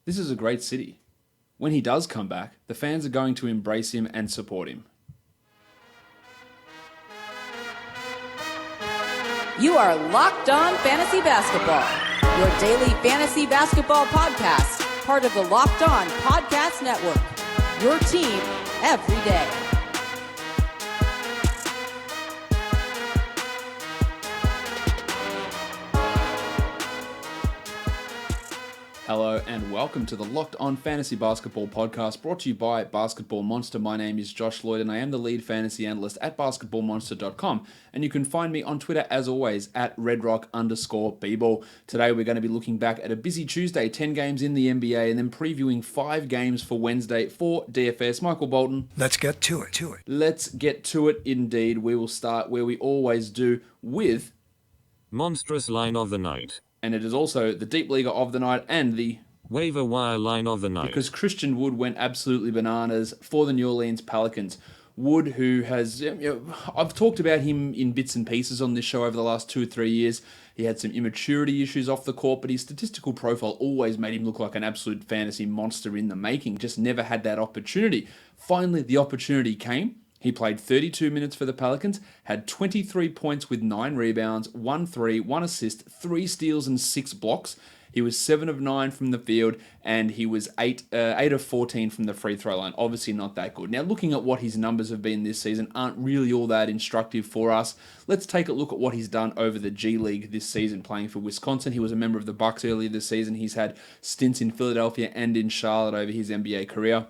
This is a great city. When he does come back, the fans are going to embrace him and support him. You are Locked On Fantasy Basketball, your daily fantasy basketball podcast, part of the Locked On Podcast Network, your team every day. Hello and welcome to the Locked On Fantasy Basketball podcast brought to you by Basketball Monster. My name is Josh Lloyd and I am the lead fantasy analyst at basketballmonster.com, and you can find me on Twitter as always at redrock_bball. Today we're going to be looking back at a busy Tuesday, 10 games in the NBA, and then previewing 5 games for Wednesday for DFS. Michael Bolton. Let's get to it. Let's get to it indeed. We will start where we always do with Monstrous Line of the Night. And it is also the Deep Leaguer of the Night and the Waiver Wire Line of the Night. Because Christian Wood went absolutely bananas for the New Orleans Pelicans. Wood, who has, I've talked about him in bits and pieces on this show over the last 2 or 3 years. He had some immaturity issues off the court, but his statistical profile always made him look like an absolute fantasy monster in the making. Just never had that opportunity. Finally, the opportunity came. He played 32 minutes for the Pelicans, had 23 points with 9 rebounds, 1 3, 1 assist, 3 steals and 6 blocks. He was 7 of 9 from the field, and he was 8 of 14 from the free throw line. Obviously not that good. Now, looking at what his numbers have been this season aren't really all that instructive for us. Let's take a look at what he's done over the G League this season, playing for Wisconsin. He was a member of the Bucks earlier this season. He's had stints in Philadelphia and in Charlotte over his NBA career.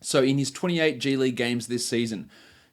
So in his 28 G League games this season,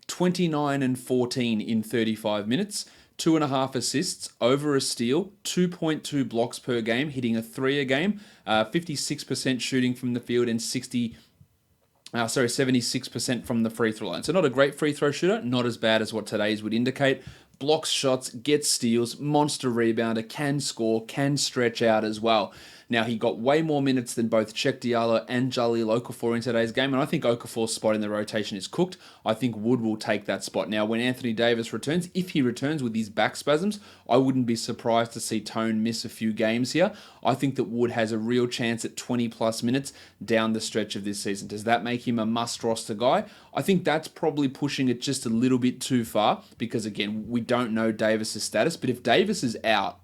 29 and 14 in 35 minutes, 2.5 assists, over a steal, 2.2 blocks per game, hitting a 3 a game, 56% shooting from the field, and 76% from the free throw line. So not a great free throw shooter, not as bad as what today's would indicate. Blocks shots, gets steals, monster rebounder, can score, can stretch out as well. Now, he got way more minutes than both Cheick Diallo and Jahlil Okafor in today's game, and I think Okafor's spot in the rotation is cooked. I think Wood will take that spot. Now, when Anthony Davis returns, if he returns with his back spasms, I wouldn't be surprised to see Tone miss a few games here. I think that Wood has a real chance at 20-plus minutes down the stretch of this season. Does that make him a must-roster guy? I think that's probably pushing it just a little bit too far because, again, we don't know Davis's status, but if Davis is out,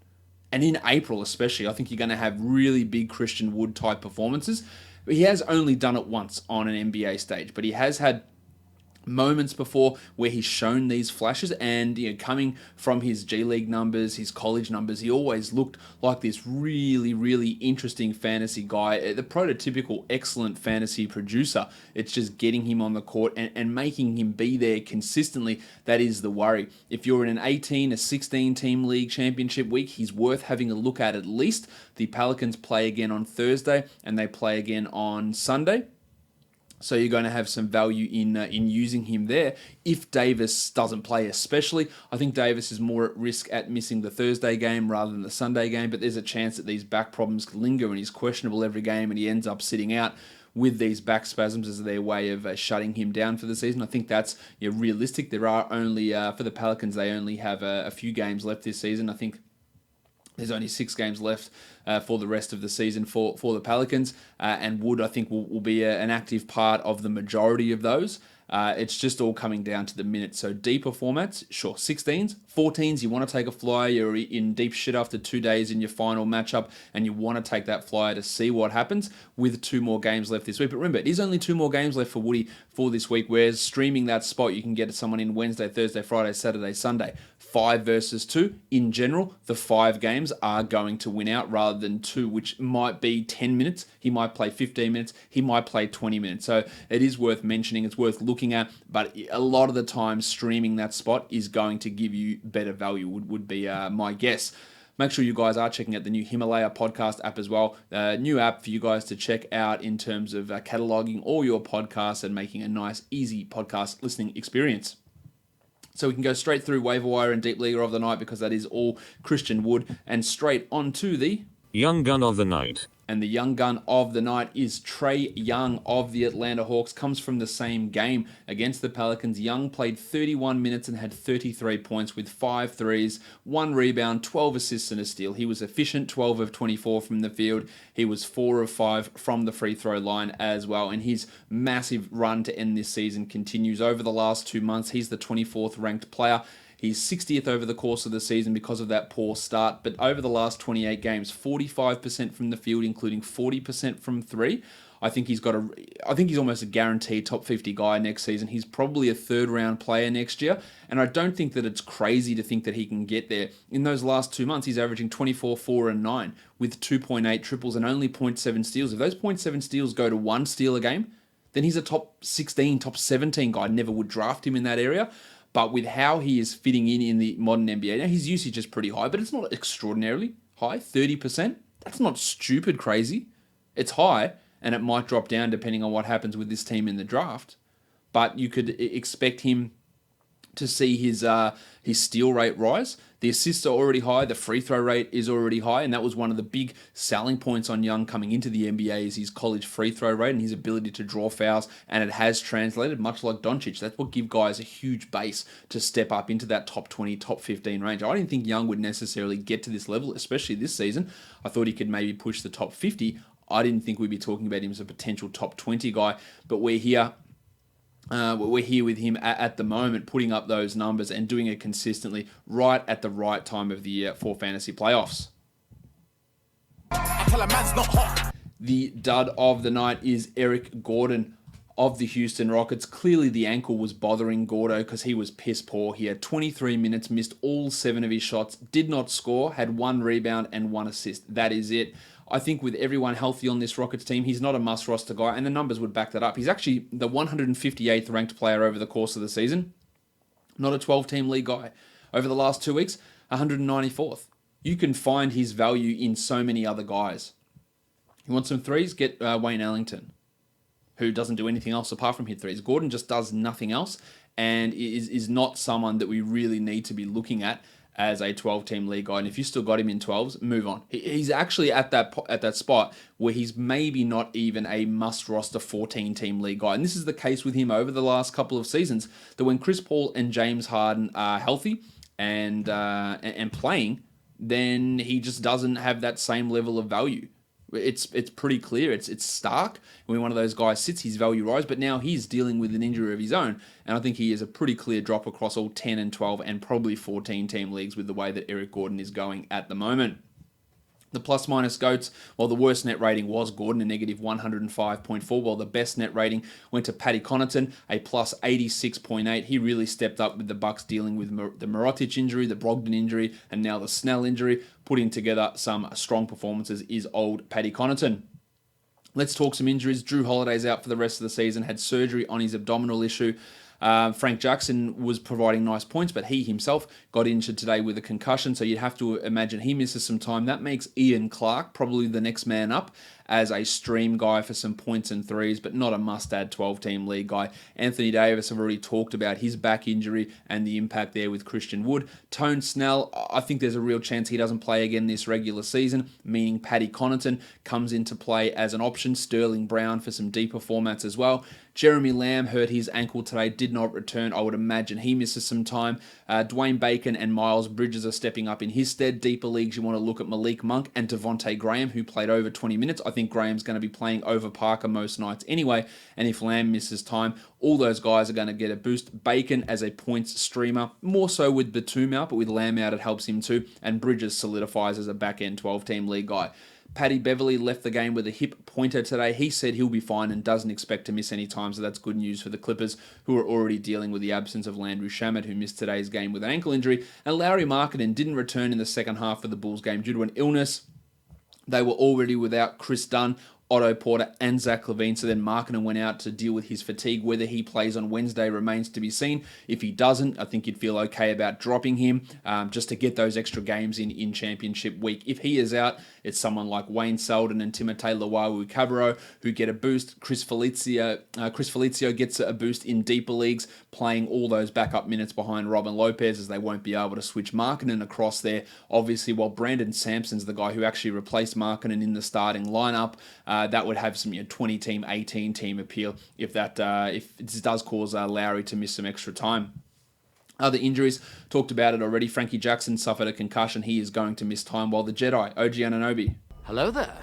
and in April especially, I think you're going to have really big Christian Wood type performances. He has only done it once on an NBA stage, but he has had moments before where he's shown these flashes, and coming from his G League numbers, his college numbers, he always looked like this really, really interesting fantasy guy, the prototypical excellent fantasy producer. It's just getting him on the court and making him be there consistently. That is the worry. If you're in an 18, a 16 team league championship week, he's worth having a look at least. The Pelicans play again on Thursday and they play again on Sunday. So you're going to have some value in using him there. If Davis doesn't play especially, I think Davis is more at risk at missing the Thursday game rather than the Sunday game, but there's a chance that these back problems linger and he's questionable every game and he ends up sitting out with these back spasms as their way of shutting him down for the season. I think that's realistic. There are only, for the Pelicans, they only have a few games left this season. I think there's only 6 games left for the rest of the season for the Pelicans, and Wood, I think, will be an active part of the majority of those. It's just all coming down to the minutes. So deeper formats, sure, 16s, 14s, you want to take a flyer, you're in deep shit after 2 days in your final matchup, and you want to take that flyer to see what happens with 2 more games left this week. But remember, it is only 2 more games left for Woody for this week, whereas streaming that spot, you can get someone in Wednesday, Thursday, Friday, Saturday, Sunday. 5 versus 2. In general, the 5 games are going to win out rather than 2, which might be 10 minutes. He might play 15 minutes. He might play 20 minutes. So it is worth mentioning. It's worth looking at. But a lot of the time, streaming that spot is going to give you better value, would be my guess. Make sure you guys are checking out the new Himalaya podcast app as well. New app for you guys to check out in terms of cataloging all your podcasts and making a nice, easy podcast listening experience. So we can go straight through waiver wire and deep leaguer of the night because that is all Christian Wood, and straight onto the Young Gun of the Night. And the young gun of the night is Trae Young of the Atlanta Hawks. Comes from the same game against the Pelicans. Young played 31 minutes and had 33 points with 5 threes, 1 rebound, 12 assists and a steal. He was efficient, 12 of 24 from the field. He was 4 of 5 from the free throw line as well. And his massive run to end this season continues. Over the last 2 months, he's the 24th ranked player. He's 60th over the course of the season because of that poor start, but over the last 28 games, 45% from the field, including 40% from 3. I think he's almost a guaranteed top 50 guy next season. He's probably a third round player next year, and I don't think that it's crazy to think that he can get there. In those last 2 months, he's averaging 24, 4, and 9 with 2.8 triples and only 0.7 steals. If those 0.7 steals go to 1 steal a game, then he's a top 16, top 17 guy. I never would draft him in that area. But with how he is fitting in the modern NBA, now his usage is pretty high, but it's not extraordinarily high, 30%. That's not stupid crazy. It's high, and it might drop down depending on what happens with this team in the draft. But you could expect him to see his steal rate rise. The assists are already high. The free throw rate is already high. And that was one of the big selling points on Young coming into the NBA is his college free throw rate and his ability to draw fouls. And it has translated, much like Doncic. That's what give guys a huge base to step up into that top 20, top 15 range. I didn't think Young would necessarily get to this level, especially this season. I thought he could maybe push the top 50. I didn't think we'd be talking about him as a potential top 20 guy. But we're here with him at the moment, putting up those numbers and doing it consistently right at the right time of the year for fantasy playoffs. The dud of the night is Eric Gordon of the Houston Rockets. Clearly the ankle was bothering Gordo because he was piss poor. He had 23 minutes, missed all 7 of his shots, did not score, had 1 rebound and 1 assist. That is it. I think with everyone healthy on this Rockets team, he's not a must-roster guy, and the numbers would back that up. He's actually the 158th ranked player over the course of the season. Not a 12-team league guy. Over the last 2 weeks, 194th. You can find his value in so many other guys. You want some threes? Get Wayne Ellington, who doesn't do anything else apart from hit threes. Gordon just does nothing else and is not someone that we really need to be looking at as a 12-team league guy. And if you still got him in 12s, move on. He's actually at that spot where he's maybe not even a must-roster 14-team league guy. And this is the case with him over the last couple of seasons, that when Chris Paul and James Harden are healthy and playing, then he just doesn't have that same level of value. It's pretty clear. It's stark. When one of those guys sits, his value rises. But now he's dealing with an injury of his own, and I think he is a pretty clear drop across all 10 and 12 and probably 14-team leagues with the way that Eric Gordon is going at the moment. The plus-minus GOATs, well, the worst net rating was Gordon, a negative 105.4, while the best net rating went to Pat Connaughton, a plus 86.8. He really stepped up with the Bucks dealing with the Mirotic injury, the Brogdon injury, and now the Snell injury. Putting together some strong performances is old Patty Connaughton. Let's talk some injuries. Drew Holiday's out for the rest of the season, had surgery on his abdominal issue. Frank Jackson was providing nice points, but he himself got injured today with a concussion, so you'd have to imagine he misses some time. That makes Ian Clark probably the next man up as a stream guy for some points and threes, but not a must-add 12-team league guy. Anthony Davis, I've already talked about his back injury and the impact there with Christian Wood. Tone Snell, I think there's a real chance he doesn't play again this regular season, meaning Patty Connaughton comes into play as an option. Sterling Brown for some deeper formats as well. Jeremy Lamb hurt his ankle today, did not return. I would imagine he misses some time. Dwayne Bacon and Miles Bridges are stepping up in his stead. Deeper leagues, you want to look at Malik Monk and Devontae Graham, who played over 20 minutes. I think Graham's going to be playing over Parker most nights anyway, and if Lamb misses time, all those guys are going to get a boost. Bacon as a points streamer, more so with Batum out, but with Lamb out, it helps him too, and Bridges solidifies as a back-end 12-team league guy. Paddy Beverly left the game with a hip pointer today. He said he'll be fine and doesn't expect to miss any time, so that's good news for the Clippers, who are already dealing with the absence of Landry Shamet, who missed today's game with an ankle injury. And Lauri Markkanen didn't return in the second half of the Bulls game due to an illness. They were already without Chris Dunn, Otto Porter and Zach LaVine. So then Markkanen went out to deal with his fatigue. Whether he plays on Wednesday remains to be seen. If he doesn't, I think you'd feel okay about dropping him just to get those extra games in championship week. If he is out, it's someone like Wayne Selden and Timothé Luwawu-Cabarrot who get a boost. Chris Felicio gets a boost in deeper leagues, playing all those backup minutes behind Robin Lopez, as they won't be able to switch Markkanen across there. Obviously, while Brandon Sampson's the guy who actually replaced Markkanen in the starting lineup, that would have some 20-team, 18-team appeal if this does cause Lowry to miss some extra time. Other injuries, talked about it already. Frankie Jackson suffered a concussion. He is going to miss time, while the Jedi, OG Anunoby, hello there.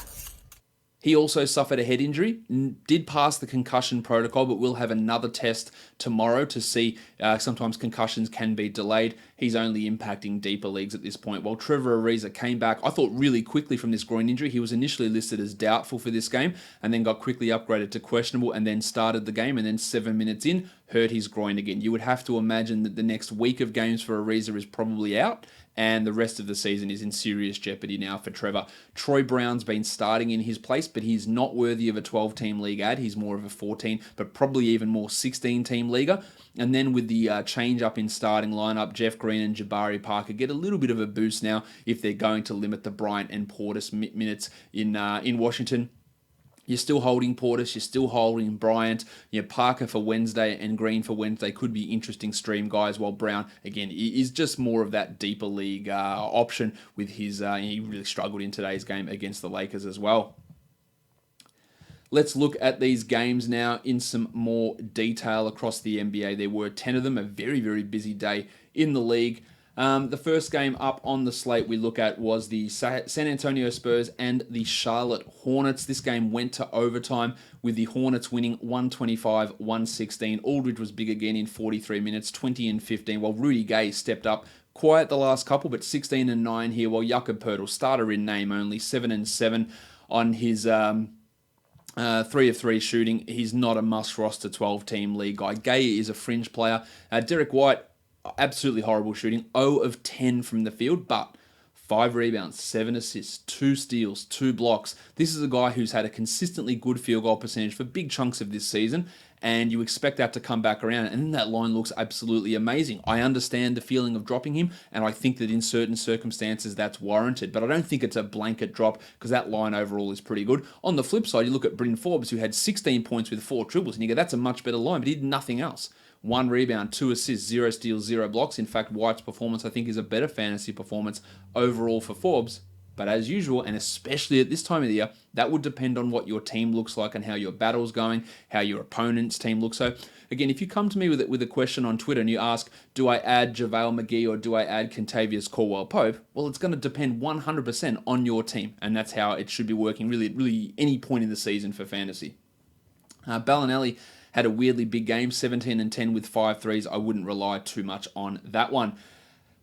he also suffered a head injury, did pass the concussion protocol, but will have another test tomorrow to see. Sometimes concussions can be delayed. He's only impacting deeper leagues at this point. While Trevor Ariza came back, I thought really quickly from this groin injury. He was initially listed as doubtful for this game and then got quickly upgraded to questionable and then started the game, and then 7 minutes in, hurt his groin again. You would have to imagine that the next week of games for Ariza is probably out, and the rest of the season is in serious jeopardy now for Trevor. Troy Brown's been starting in his place, but he's not worthy of a 12-team league ad. He's more of a 14, but probably even more 16-team leaguer. And then with the change up in starting lineup, Jeff Green and Jabari Parker get a little bit of a boost now if they're going to limit the Bryant and Portis minutes in Washington. You're still holding Portis, you're still holding Bryant. Parker for Wednesday and Green for Wednesday could be interesting stream guys, while Brown, again, is just more of that deeper league option with his... he really struggled in today's game against the Lakers as well. Let's look at these games now in some more detail across the NBA. There were 10 of them, a very, very busy day in the league. The first game up on the slate we look at was the San Antonio Spurs and the Charlotte Hornets. This game went to overtime with the Hornets winning 125-116. Aldridge was big again in 43 minutes, 20 and 15, while Rudy Gay stepped up quiet the last couple, but 16 and 9 here, while Jakob Poeltl, starter in name only, 7 and 7 on his 3 of 3 shooting. He's not a must roster 12-team league guy. Gay is a fringe player. Derek White, absolutely horrible shooting, 0 of 10 from the field, but 5 rebounds, 7 assists, 2 steals, 2 blocks. This is a guy who's had a consistently good field goal percentage for big chunks of this season, and you expect that to come back around, and then that line looks absolutely amazing. I understand the feeling of dropping him, and I think that in certain circumstances that's warranted, but I don't think it's a blanket drop because that line overall is pretty good. On the flip side, you look at Bryn Forbes, who had 16 points with 4 triples, and you go, that's a much better line, but he did nothing else. 1 rebound, 2 assists, 0 steals, 0 blocks. In fact, White's performance, I think, is a better fantasy performance overall for Forbes. But as usual, and especially at this time of the year, that would depend on what your team looks like and how your battle's going, how your opponent's team looks. So, again, if you come to me with a question on Twitter and you ask, do I add JaVale McGee or do I add Kentavious Caldwell-Pope? Well, it's going to depend 100% on your team, and that's how it should be working really any point in the season for fantasy. Bellinelli had a weirdly big game, 17 and 10 with 5 threes. I wouldn't rely too much on that one.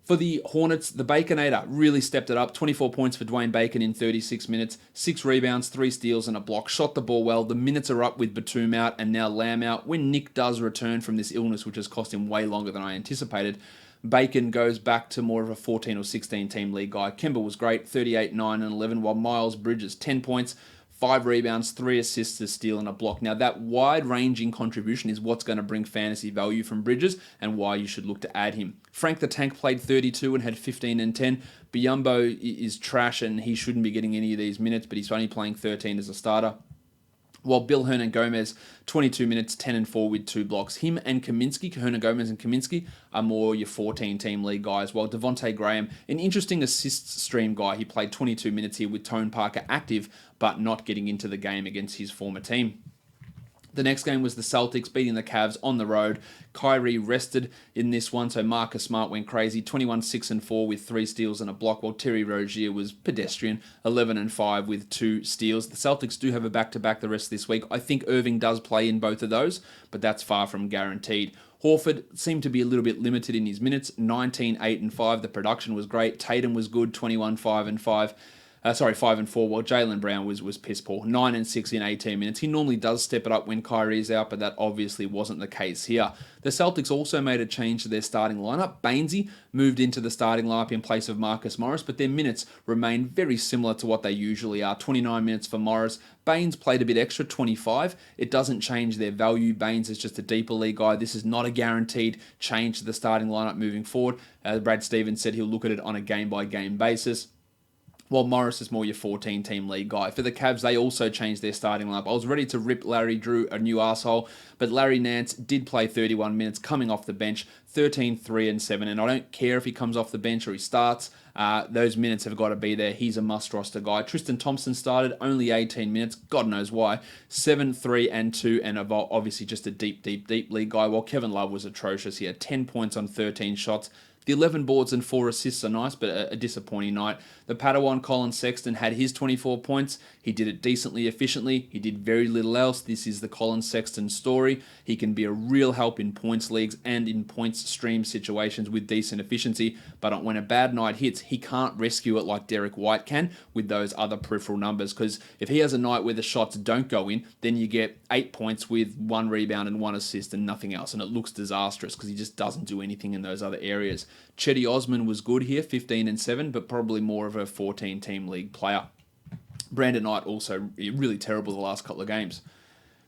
For the Hornets, the Baconator really stepped it up. 24 points for Dwayne Bacon in 36 minutes. 6 rebounds, 3 steals and a block. Shot the ball well. The minutes are up with Batum out and now Lamb out. When Nick does return from this illness, which has cost him way longer than I anticipated, Bacon goes back to more of a 14 or 16 team league guy. Kemba was great, 38, 9 and 11, while Miles Bridges, 10 points, 5 rebounds, 3 assists, a steal, and a block. Now, that wide-ranging contribution is what's going to bring fantasy value from Bridges and why you should look to add him. Frank the Tank played 32 and had 15 and 10. Biyombo is trash and he shouldn't be getting any of these minutes, but he's only playing 13 as a starter. While Bill Hernan-Gomez, 22 minutes, 10 and 4 with 2 blocks. Him and Kaminsky, Hernan-Gomez and Kaminsky, are more your 14-team league guys, while Devontae Graham, an interesting assists stream guy. He played 22 minutes here with Tone Parker active, but not getting into the game against his former team. The next game was the Celtics beating the Cavs on the road. Kyrie rested in this one, so Marcus Smart went crazy. 21, 6 and 4 with 3 steals and a block, while Terry Rozier was pedestrian, 11 and 5 with 2 steals. The Celtics do have a back-to-back the rest of this week. I think Irving does play in both of those, but that's far from guaranteed. Horford seemed to be a little bit limited in his minutes. 19, 8 and 5. The production was great. Tatum was good, 21, 5 and 5. 5 and 4, while Jaylen Brown was piss poor. 9 and 6 in 18 minutes. He normally does step it up when Kyrie's out, but that obviously wasn't the case here. The Celtics also made a change to their starting lineup. Bainesy moved into the starting lineup in place of Marcus Morris, but their minutes remain very similar to what they usually are. 29 minutes for Morris. Baines played a bit extra, 25. It doesn't change their value. Baines is just a deeper league guy. This is not a guaranteed change to the starting lineup moving forward. Brad Stevens said he'll look at it on a game-by-game basis. While Morris is more your 14-team league guy. For the Cavs, they also changed their starting lineup. I was ready to rip Larry Drew a new arsehole, but Larry Nance did play 31 minutes coming off the bench, 13, 3, and 7. And I don't care if he comes off the bench or he starts. Those minutes have got to be there. He's a must-roster guy. Tristan Thompson started, only 18 minutes. God knows why. 7, 3, and 2, and obviously just a deep league guy. While Kevin Love was atrocious. He had 10 points on 13 shots. The 11 boards and 4 assists are nice, but a disappointing night. The Padawan Colin Sexton had his 24 points. He did it decently, efficiently. He did very little else. This is the Colin Sexton story. He can be a real help in points leagues and in points stream situations with decent efficiency, but when a bad night hits, he can't rescue it like Derek White can with those other peripheral numbers, because if he has a night where the shots don't go in, then you get 8 points with 1 rebound and 1 assist and nothing else, and it looks disastrous because he just doesn't do anything in those other areas. Chetty Osman was good here, 15 and 7, but probably more of a 14-team league player. Brandon Knight also really terrible the last couple of games.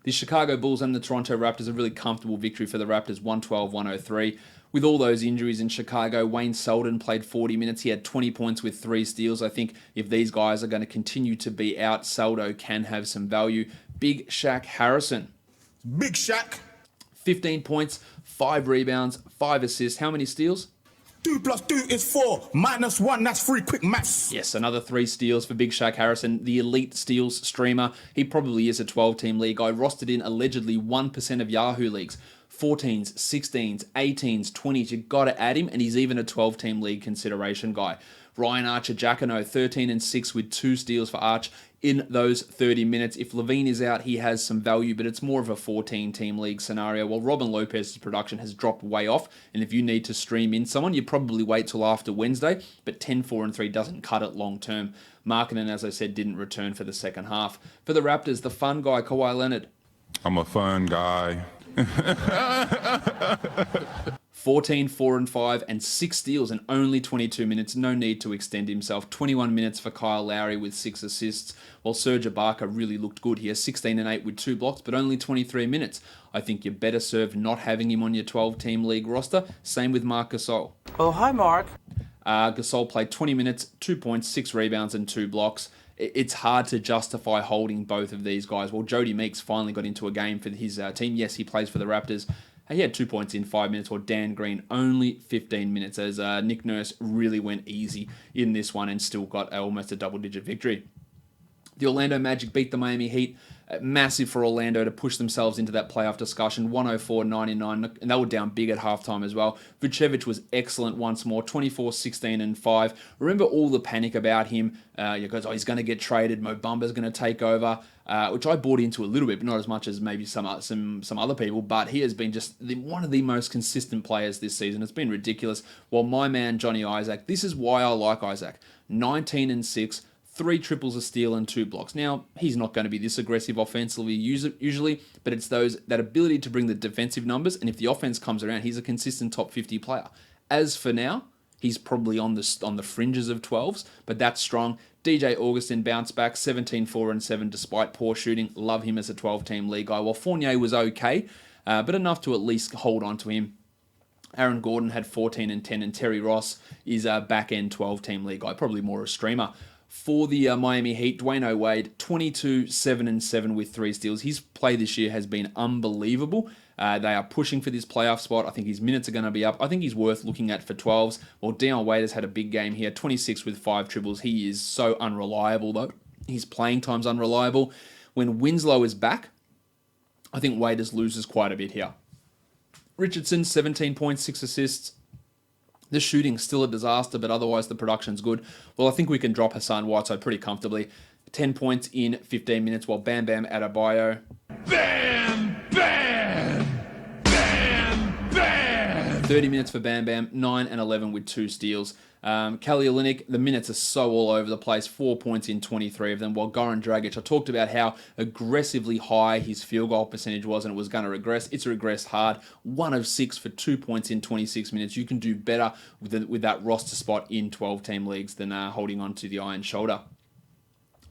The Chicago Bulls and the Toronto Raptors, a really comfortable victory for the Raptors, 112-103. With all those injuries in Chicago, Wayne Selden played 40 minutes. He had 20 points with 3 steals. I think if these guys are going to continue to be out, Seldo can have some value. Big Shaq Harrison. Big Shaq. 15 points, 5 rebounds, 5 assists. How many steals? 2 + 2 is 4. -1, that's 3. Quick maths. Yes, another 3 steals for Big Shaq Harrison, the elite steals streamer. He probably is a 12-team league guy, rostered in allegedly 1% of Yahoo leagues. 14s, 16s, 18s, 20s, you got to add him, and he's even a 12-team league consideration guy. Ryan Archer-Jacquino, 13 and 6 with 2 steals for Arch in those 30 minutes. If Levine is out, he has some value, but it's more of a 14-team league scenario. While Robin Lopez's production has dropped way off, and if you need to stream in someone, you probably wait till after Wednesday, but 10, 4, and 3 doesn't cut it long term. Markkanen, as I said, didn't return for the second half. For the Raptors, the fun guy, Kawhi Leonard. I'm a fun guy. 14, 4, and 5, and 6 steals in only 22 minutes. No need to extend himself. 21 minutes for Kyle Lowry with 6 assists, while Serge Ibaka really looked good here. 16 and 8 with 2 blocks, but only 23 minutes. I think you're better served not having him on your 12-team league roster. Same with Marc Gasol. Oh, hi, Mark. Gasol played 20 minutes, 2 points, 6 rebounds, and 2 blocks. It's hard to justify holding both of these guys. Well, Jody Meeks finally got into a game for his team. Yes, he plays for the Raptors. He had 2 points in 5 minutes, while Dan Green only 15 minutes, as Nick Nurse really went easy in this one and still got almost a double-digit victory. The Orlando Magic beat the Miami Heat. Massive for Orlando to push themselves into that playoff discussion. 104-99, and they were down big at halftime as well. Vucevic was excellent once more. 24, 16, and 5. Remember all the panic about him. Because he's going to get traded. Mo Bamba's going to take over, which I bought into a little bit, but not as much as maybe some other people. But he has been just one of the most consistent players this season. It's been ridiculous. While my man Johnny Isaac, this is why I like Isaac. 19 and 6. 3 triples, a steal, and 2 blocks. Now, he's not going to be this aggressive offensively usually, but it's that ability to bring the defensive numbers, and if the offense comes around, he's a consistent top 50 player. As for now, he's probably on the fringes of 12s, but that's strong. DJ Augustin bounced back, 17, 4, and 7 despite poor shooting. Love him as a 12-team league guy. While Fournier was okay, but enough to at least hold on to him. Aaron Gordon had 14 and 10, and Terry Ross is a back-end 12-team league guy, probably more a streamer. For the Miami Heat, Dwayne Wade, 22, 7, and 7 with 3 steals. His play this year has been unbelievable. They are pushing for this playoff spot. I think his minutes are going to be up. I think he's worth looking at for 12s. Well, Dion Waiters had a big game here, 26 with 5 triples. He is so unreliable, though. His playing time's unreliable. When Winslow is back, I think Waiters loses quite a bit here. Richardson, 17 points, 6 assists. The shooting's still a disaster, but otherwise the production's good. Well, I think we can drop Hassan Whiteside pretty comfortably. 10 points in 15 minutes, while Bam Bam Adebayo. Bam! Bam! Bam! Bam! 30 minutes for Bam Bam, 9 and 11 with 2 steals. Kelly Olynyk, the minutes are so all over the place, 4 points in 23 of them, while Goran Dragic, I talked about how aggressively high his field goal percentage was and it was going to regress. It's regressed hard. 1 of 6 for 2 points in 26 minutes. You can do better with that roster spot in 12-team leagues than holding on to the iron shoulder.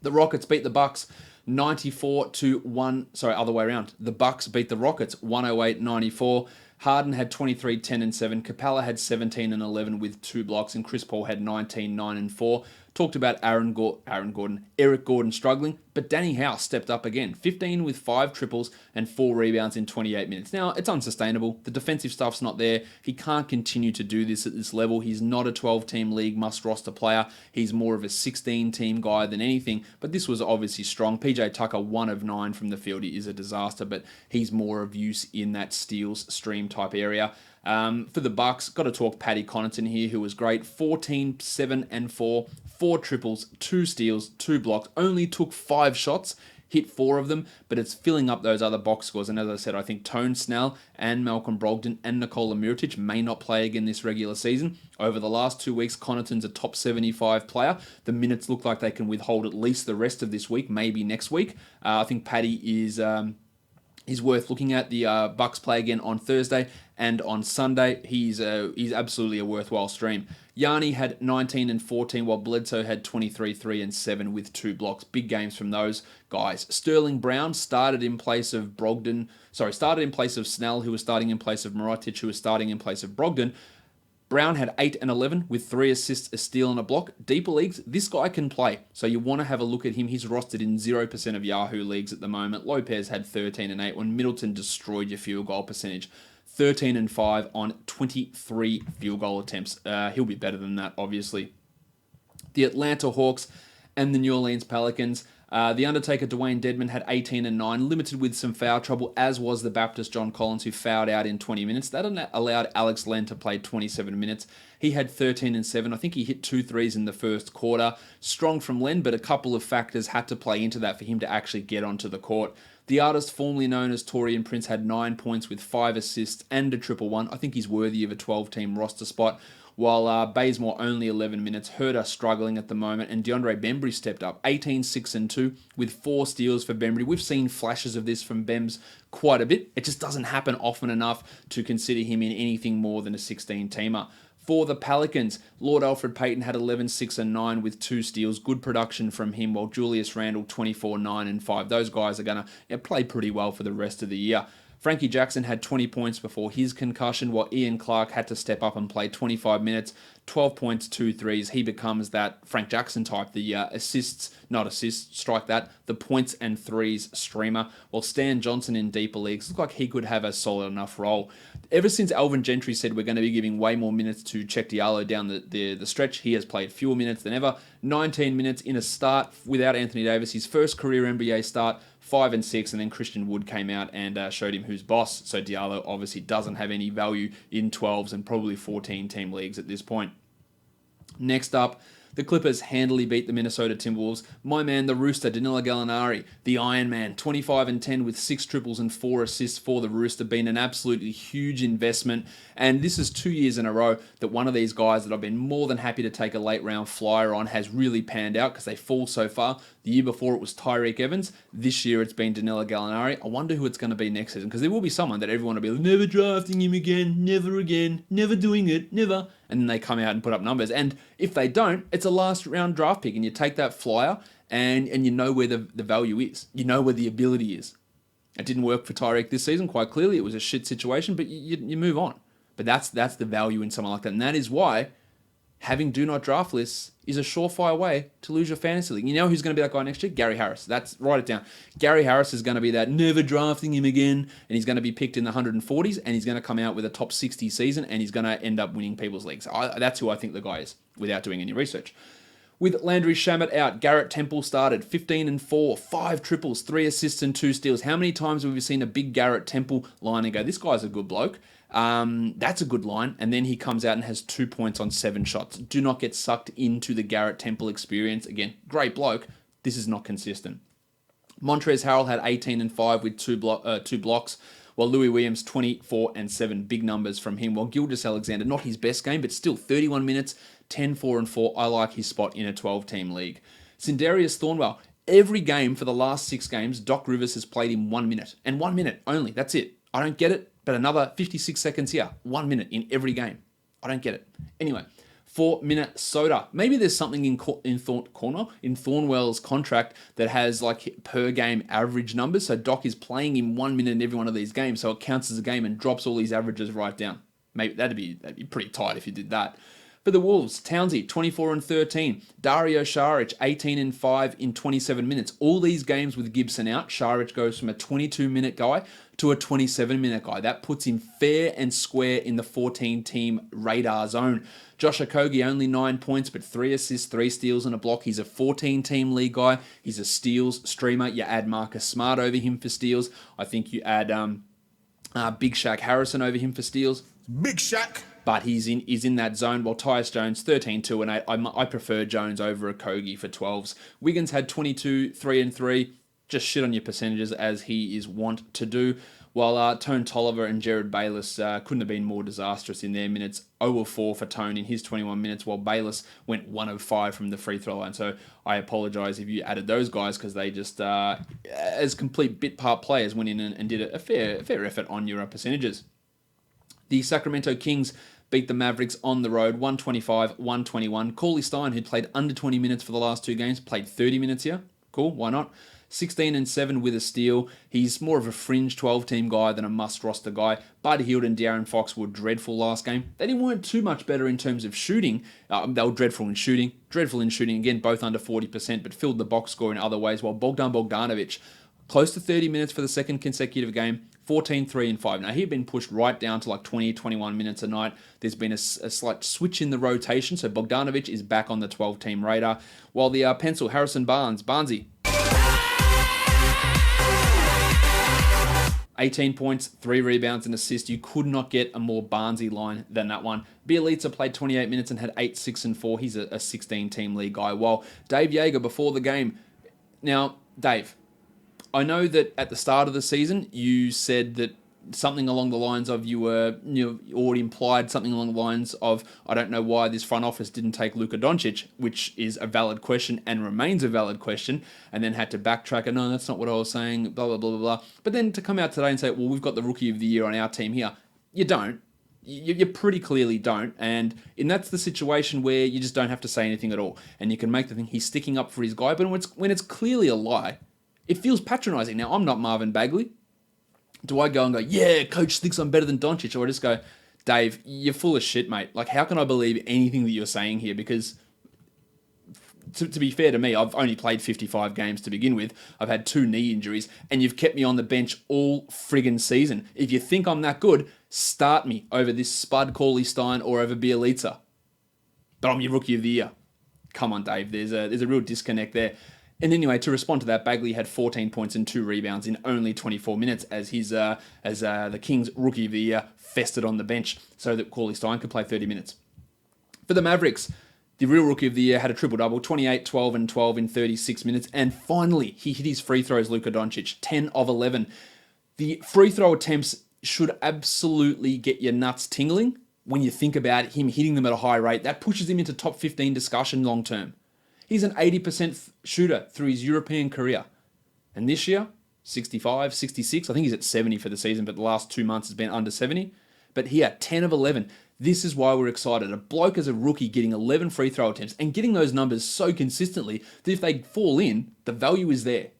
The Rockets beat the Bucks 94-1. Sorry, other way around. The Bucks beat the Rockets 108-94. Harden had 23, 10 and 7. Capella had 17 and 11 with 2 blocks, and Chris Paul had 19, 9 and 4. Talked about Eric Gordon struggling, but Danny House stepped up again. 15 with 5 triples and 4 rebounds in 28 minutes. Now, it's unsustainable. The defensive stuff's not there. He can't continue to do this at this level. He's not a 12-team league must-roster player. He's more of a 16-team guy than anything, but this was obviously strong. PJ Tucker, 1 of 9 from the field. He is a disaster, but he's more of use in that steals stream type area. For the Bucks, got to talk Pat Connaughton here, who was great. 14, 7 and 4, 4 triples, 2 steals, 2 blocks. Only took 5 shots, hit 4 of them, but it's filling up those other box scores. And as I said, I think Tone Snell and Malcolm Brogdon and Nikola Mirotic may not play again this regular season. Over the last 2 weeks, Connaughton's a top 75 player. The minutes look like they can withhold at least the rest of this week, maybe next week. I think Patty is worth looking at. The Bucks play again on Thursday and on Sunday. He's absolutely a worthwhile stream. Yanni had 19 and 14, while Bledsoe had 23, 3 and 7 with 2 blocks. Big games from those guys. Sterling Brown started in place of Snell, who was starting in place of Mirotic, who was starting in place of Brogdon. Brown had 8 and 11 with 3 assists, a steal, and a block. Deeper leagues, this guy can play. So you want to have a look at him. He's rostered in 0% of Yahoo leagues at the moment. Lopez had 13 and 8 when Middleton destroyed your field goal percentage. 13 and 5 on 23 field goal attempts. He'll be better than that, obviously. The Atlanta Hawks and the New Orleans Pelicans. The Undertaker, Dwayne Dedman, had 18 and 9, limited with some foul trouble, as was the Baptist John Collins, who fouled out in 20 minutes. That allowed Alex Len to play 27 minutes. He had 13 and 7. I think he hit 2 threes in the first quarter. Strong from Len, but a couple of factors had to play into that for him to actually get onto the court. The artist formerly known as Torian Prince had 9 points with 5 assists and a triple one. I think he's worthy of a 12-team roster spot. While Bazemore only 11 minutes, Herder struggling at the moment, and DeAndre Bembry stepped up, 18, 6 and 2 with 4 steals for Bembry. We've seen flashes of this from Bems quite a bit. It just doesn't happen often enough to consider him in anything more than a 16-teamer. For the Pelicans, Lord Alfred Payton had 11, 6 and 9 with 2 steals. Good production from him, while Julius Randle 24, 9 and 5. Those guys are going to play pretty well for the rest of the year. Frankie Jackson had 20 points before his concussion, while Ian Clark had to step up and play 25 minutes, 12 points, 2 threes. He becomes that Frank Jackson type, the the points and threes streamer, while Stan Johnson in deeper leagues looked like he could have a solid enough role. Ever since Alvin Gentry said we're going to be giving way more minutes to Cheick Diallo down the stretch, he has played fewer minutes than ever. 19 minutes in a start without Anthony Davis, his first career NBA start, 5 and 6, and then Christian Wood came out and showed him who's boss. So Diallo obviously doesn't have any value in 12s and probably 14-team leagues at this point. Next up, the Clippers handily beat the Minnesota Timberwolves. My man, the Rooster, Danilo Gallinari, the Iron Man, 25 and 10 with 6 triples and 4 assists for the Rooster, been an absolutely huge investment. And this is 2 years in a row that one of these guys that I've been more than happy to take a late round flyer on has really panned out because they fall so far. The year before it was Tyreek Evans. This year it's been Danilo Gallinari. I wonder who it's going to be next season, because there will be someone that everyone will be like, never drafting him again, never doing it, never. And then they come out and put up numbers. And if they don't, it's a last round draft pick, and you take that flyer and you know where the value is. You know where the ability is. It didn't work for Tyreek this season, quite clearly. It was a shit situation, but you move on. But that's the value in someone like that. And that is why having do not draft lists is a surefire way to lose your fantasy league. You know who's going to be that guy next year? Gary Harris. Write it down. Gary Harris is going to be that never drafting him again, and he's going to be picked in the 140s, and he's going to come out with a top 60 season, and he's going to end up winning people's leagues. That's who I think the guy is, without doing any research. With Landry Shamet out, Garrett Temple started 15 and 4, 5 triples, 3 assists and 2 steals. How many times have we seen a big Garrett Temple line and go, this guy's a good bloke? That's a good line. And then he comes out and has 2 points on 7 shots. Do not get sucked into the Garrett Temple experience. Again, great bloke. This is not consistent. Montrezl Harrell had 18 and 5 with 2 blocks, while Louis Williams 24 and 7, big numbers from him, while Gilgeous-Alexander, not his best game, but still 31 minutes, 10, 4 and 4. I like his spot in a 12-team league. Sindarius Thornwell, every game for the last 6 games, Doc Rivers has played in 1 minute, and 1 minute only. That's it. I don't get it, but another 56 seconds here, 1 minute in every game. I don't get it. Anyway, for Minnesota, maybe there's something in Thornwell's contract that has like per game average numbers. So Doc is playing in 1 minute in every one of these games, so it counts as a game and drops all these averages right down. Maybe that'd be pretty tight if you did that. For the Wolves, Townsy 24 and 13, Dario Saric 18 and 5 in 27 minutes. All these games with Gibson out, Saric goes from a 22-minute guy to a 27-minute guy. That puts him fair and square in the 14-team radar zone. Josh Okogie, only 9 points, but 3 assists, 3 steals, and a block. He's a 14-team league guy. He's a steals streamer. You add Marcus Smart over him for steals. I think you add Big Shaq Harrison over him for steals. Big Shaq. But he's in that zone, while Tyus Jones, 13, 2 and 8. I prefer Jones over Okogie for 12s. Wiggins had 22, 3 and 3. Just shit on your percentages as he is wont to do. While Tone Tolliver and Jared Bayless couldn't have been more disastrous in their minutes. 0 of 4 for Tone in his 21 minutes, while Bayless went 1 of 5 from the free throw line. So I apologise if you added those guys, because they just, as complete bit part players, went in and did a fair effort on your percentages. The Sacramento Kings beat the Mavericks on the road, 125-121. Cauley Stein, who'd played under 20 minutes for the last 2 games, played 30 minutes here. Cool, why not? 16 and 7 with a steal. He's more of a fringe 12-team guy than a must-roster guy. Bud Hield and De'Aaron Fox were dreadful last game. They weren't too much better in terms of shooting. They were dreadful in shooting. Dreadful in shooting, again, both under 40%, but filled the box score in other ways, while Bogdan Bogdanovic, close to 30 minutes for the second consecutive game, 14, 3 and 5. Now, he had been pushed right down to like 20, 21 minutes a night. There's been a slight switch in the rotation, so Bogdanovic is back on the 12-team radar, while the pencil, Harrison Barnesy, 18 points, 3 rebounds and assists. You could not get a more Barnesy line than that one. Bielitsa played 28 minutes and had 8, 6 and 4. He's a 16-team league guy, while Dave Yeager before the game. Now, Dave, I know that at the start of the season, you said that something along the lines of you already implied something along the lines of, I don't know why this front office didn't take Luka Doncic, which is a valid question and remains a valid question, and then had to backtrack and no, that's not what I was saying, blah, blah, blah, blah, blah. But then to come out today and say, well, we've got the rookie of the year on our team here, you don't. You pretty clearly don't, and that's the situation where you just don't have to say anything at all, and you can make the thing he's sticking up for his guy, but when it's clearly a lie, it feels patronising. Now, I'm not Marvin Bagley. Do I go and go, yeah, coach thinks I'm better than Doncic? Or I just go, Dave, you're full of shit, mate. Like, how can I believe anything that you're saying here? Because, to be fair to me, I've only played 55 games to begin with. I've had 2 knee injuries, and you've kept me on the bench all friggin' season. If you think I'm that good, start me over this Spud Cauley Stein or over Bielitsa. But I'm your rookie of the year. Come on, Dave. There's a real disconnect there. And anyway, to respond to that, Bagley had 14 points and 2 rebounds in only 24 minutes as the Kings rookie of the year festered on the bench so that Cauley Stein could play 30 minutes. For the Mavericks, the real rookie of the year had a triple-double, 28, 12, and 12 in 36 minutes. And finally, he hit his free throws, Luka Doncic, 10 of 11. The free throw attempts should absolutely get your nuts tingling when you think about him hitting them at a high rate. That pushes him into top 15 discussion long term. He's an 80% shooter through his European career. And this year, 65, 66. I think he's at 70 for the season, but the last 2 months has been under 70. But here, 10 of 11. This is why we're excited. A bloke as a rookie getting 11 free throw attempts and getting those numbers so consistently that if they fall in, the value is there.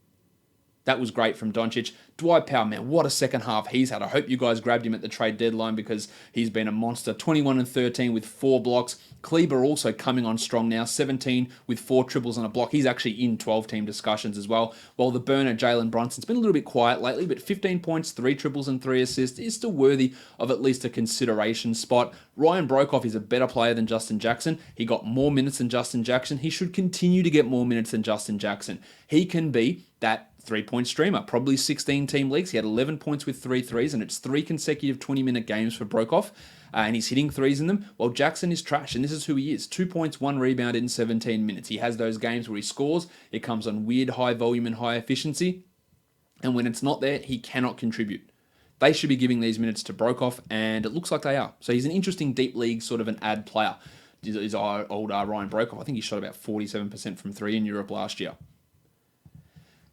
That was great from Doncic. Dwight Powell, man, what a second half he's had. I hope you guys grabbed him at the trade deadline because he's been a monster. 21 and 13 with 4 blocks. Kleber also coming on strong now. 17 with 4 triples and a block. He's actually in 12-team discussions as well. While the burner, Jalen Brunson's been a little bit quiet lately, but 15 points, 3 triples and 3 assists is still worthy of at least a consideration spot. Ryan Broekhoff is a better player than Justin Jackson. He got more minutes than Justin Jackson. He should continue to get more minutes than Justin Jackson. He can be that 3-point streamer, probably 16-team leagues. He had 11 points with 3 threes, and it's 3 consecutive 20-minute games for Broekhoff, and he's hitting threes in them, while Jackson is trash, and this is who he is. 2 points, 1 rebound in 17 minutes. He has those games where he scores. It comes on weird high volume and high efficiency, and when it's not there, he cannot contribute. They should be giving these minutes to Brokoff, and it looks like they are. So he's an interesting deep league sort of an ad player. Is our old Ryan Brokoff. I think he shot about 47% from 3 in Europe last year.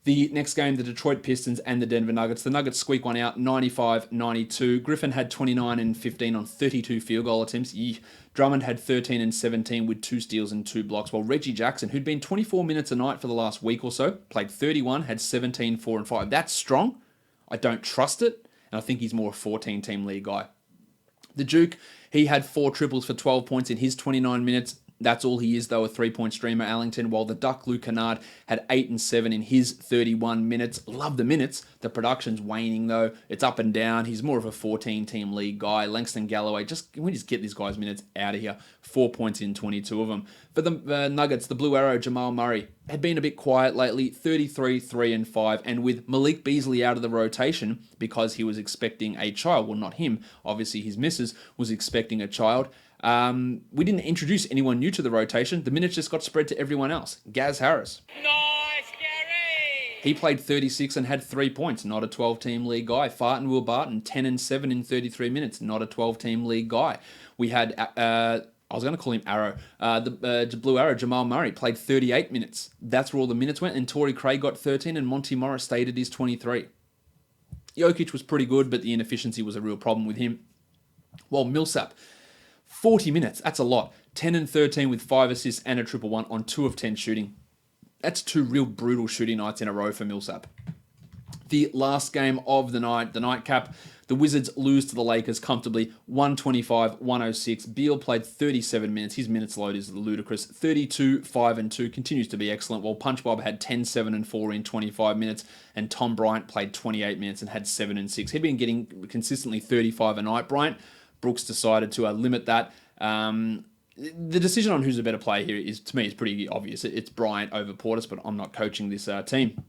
The next game, the Detroit Pistons and the Denver Nuggets. The Nuggets squeak one out, 95-92. Griffin had 29 and 15 on 32 field goal attempts. Drummond had 13 and 17 with 2 steals and 2 blocks, while Reggie Jackson, who'd been 24 minutes a night for the last week or so, played 31, had 17, 4 and 5. That's strong. I don't trust it, and I think he's more a 14-team league guy. The Duke, he had 4 triples for 12 points in his 29 minutes. That's all he is, though, a 3-point streamer, Allington, while the Duck, Luke Kennard, had 8 and 7 in his 31 minutes. Love the minutes. The production's waning, though. It's up and down. He's more of a 14-team league guy. Langston Galloway, can we just get these guys' minutes out of here? 4 points in 22 of them. For the Nuggets, the Blue Arrow, Jamal Murray, had been a bit quiet lately, 33, 3 and 5, and with Malik Beasley out of the rotation because he was expecting a child. Well, not him. Obviously, his missus was expecting a child. We didn't introduce anyone new to the rotation. The minutes just got spread to everyone else. Gaz Harris. Nice, Gary! He played 36 and had 3 points. Not a 12-team league guy. Farton Will Barton, 10 and 7 in 33 minutes. Not a 12-team league guy. We had, I was going to call him Arrow. The Blue Arrow, Jamal Murray, played 38 minutes. That's where all the minutes went. And Torrey Craig got 13 and Monty Morris stayed at his 23. Jokic was pretty good, but the inefficiency was a real problem with him. While Millsap, 40 minutes, that's a lot. 10 and 13 with 5 assists and a 111 on 2 of 10 shooting. That's 2 real brutal shooting nights in a row for Millsap. The last game of the night, the nightcap, the Wizards lose to the Lakers comfortably, 125-106. Beal played 37 minutes. His minutes load is ludicrous. 32, 5 and 2, continues to be excellent, while Punch Bob had 10, 7 and 4 in 25 minutes, and Tom Bryant played 28 minutes and had 7 and 6. He'd been getting consistently 35 a night, Bryant. Brooks decided to limit that. The decision on who's a better player here is, to me, is pretty obvious. It's Bryant over Portis, but I'm not coaching this team.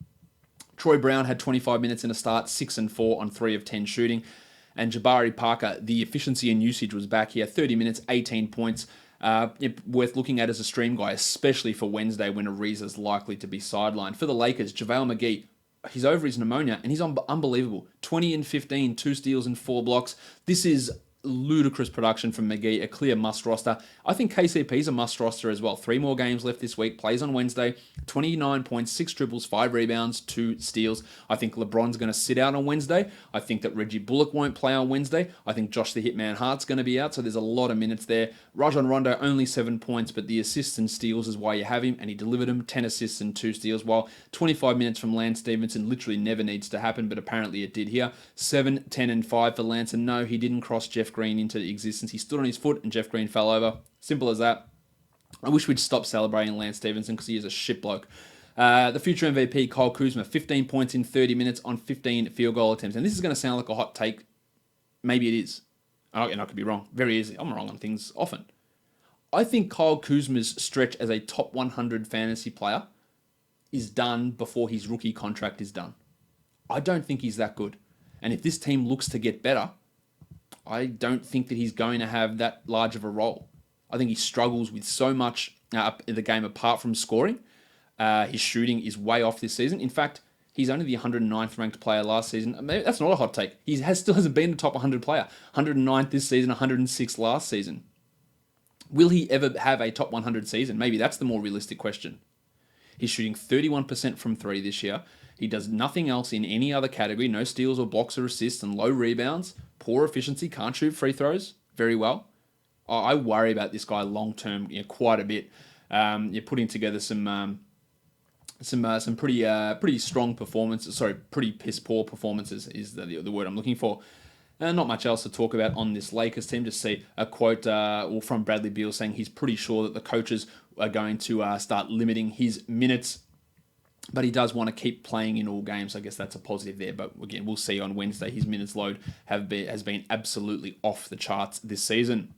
Troy Brown had 25 minutes in a start, 6 and 4 on 3 of 10 shooting. And Jabari Parker, the efficiency and usage was back here. 30 minutes, 18 points. Worth looking at as a stream guy, especially for Wednesday when Ariza's likely to be sidelined. For the Lakers, JaVale McGee, he's over his pneumonia, and he's unbelievable. 20 and 15, 2 steals and 4 blocks. This is ludicrous production from McGee, a clear must roster. I think KCP's a must roster as well. 3 more games left this week, plays on Wednesday, 29 points, 6 triples, 5 rebounds, 2 steals. I think LeBron's going to sit out on Wednesday. I think that Reggie Bullock won't play on Wednesday. I think Josh the Hitman Hart's going to be out, so there's a lot of minutes there. Rajon Rondo, only 7 points, but the assists and steals is why you have him, and he delivered them, 10 assists and 2 steals, while 25 minutes from Lance Stevenson literally never needs to happen, but apparently it did here. 7, 10, and 5 for Lance, and no, he didn't cross Jeff Green into existence. He stood on his foot and Jeff Green fell over. Simple as that. I wish we'd stop celebrating Lance Stevenson because he is a shit bloke. The future MVP, Kyle Kuzma, 15 points in 30 minutes on 15 field goal attempts. And this is going to sound like a hot take. Maybe it is. And I could be wrong. Very easy. I'm wrong on things often. I think Kyle Kuzma's stretch as a top 100 fantasy player is done before his rookie contract is done. I don't think he's that good. And if this team looks to get better, I don't think that he's going to have that large of a role. I think he struggles with so much in the game apart from scoring. His shooting is way off this season. In fact, he's only the 109th ranked player last season. Maybe that's not a hot take. He still hasn't been a top 100 player. 109th this season, 106th last season. Will he ever have a top 100 season? Maybe that's the more realistic question. He's shooting 31% from 3 this year. He does nothing else in any other category. No steals or blocks or assists and low rebounds. Poor efficiency. Can't shoot free throws very well. I worry about this guy long term, quite a bit. You're putting together some pretty strong performances. Sorry, pretty piss poor performances is the word I'm looking for. Not much else to talk about on this Lakers team. Just see a quote from Bradley Beal saying he's pretty sure that the coaches are going to start limiting his minutes. But he does want to keep playing in all games. I guess that's a positive there. But again, we'll see on Wednesday. His minutes load has been absolutely off the charts this season.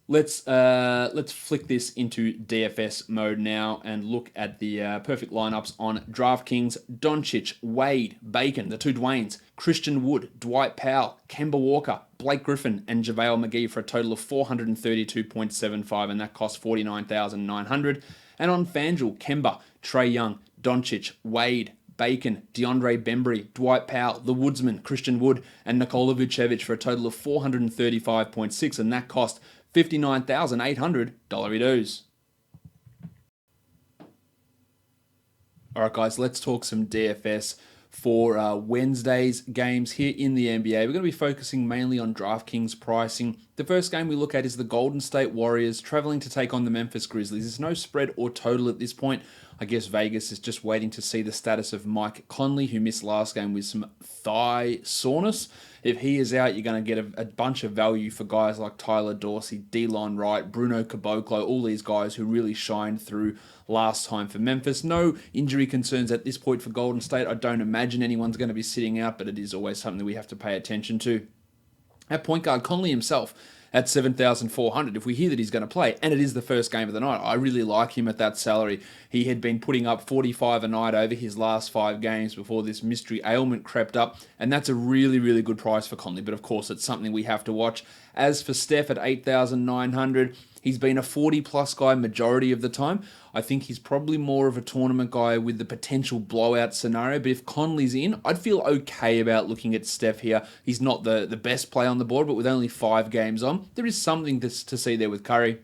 Let's flick this into DFS mode now and look at the perfect lineups on DraftKings. Doncic, Wade, Bacon, the 2 Dwaynes, Christian Wood, Dwight Powell, Kemba Walker, Blake Griffin, and JaVale McGee for a total of 432.75, and that cost $49,900. And on FanDuel, Kemba, Trae Young, Doncic, Wade, Bacon, DeAndre Bembry, Dwight Powell, the Woodsman, Christian Wood, and Nikola Vucevic for a total of 435.6, and that cost $59,800 dues. All right, guys, let's talk some DFS for Wednesday's games here in the NBA. We're going to be focusing mainly on DraftKings pricing. The first game we look at is the Golden State Warriors traveling to take on the Memphis Grizzlies. There's no spread or total at this point. I guess Vegas is just waiting to see the status of Mike Conley, who missed last game with some thigh soreness. If he is out, you're going to get a bunch of value for guys like Tyler Dorsey, Delon Wright, Bruno Caboclo, all these guys who really shined through last time for Memphis. No injury concerns at this point for Golden State. I don't imagine anyone's going to be sitting out, but it is always something that we have to pay attention to. At point guard, Conley himself at 7,400. If we hear that he's going to play, and it is the first game of the night, I really like him at that salary. He had been putting up 45 a night over his last 5 games before this mystery ailment crept up, and that's a really, really good price for Conley, but of course it's something we have to watch. As for Steph at 8,900, he's been a 40-plus guy majority of the time. I think he's probably more of a tournament guy with the potential blowout scenario, but if Conley's in, I'd feel okay about looking at Steph here. He's not the best play on the board, but with only 5 games on, there is something to see there with Curry.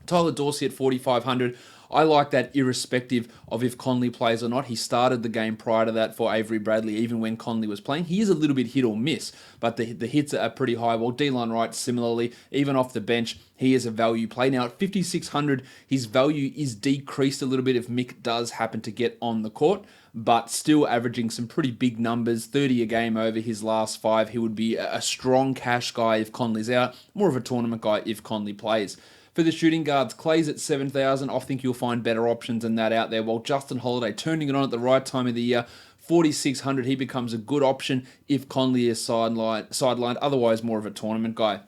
Tyler Dorsey at 4,500. I like that irrespective of if Conley plays or not. He started the game prior to that for Avery Bradley, even when Conley was playing. He is a little bit hit or miss, but the hits are pretty high. While Delon Wright, similarly, even off the bench, he is a value play. Now, at 5,600, his value is decreased a little bit if Mick does happen to get on the court, but still averaging some pretty big numbers, 30 a game over his last 5. He would be a strong cash guy if Conley's out, more of a tournament guy if Conley plays. For the shooting guards, Clay's at 7,000. I think you'll find better options than that out there. While Justin Holiday turning it on at the right time of the year, 4,600, he becomes a good option if Conley is sidelined. Otherwise, more of a tournament guy.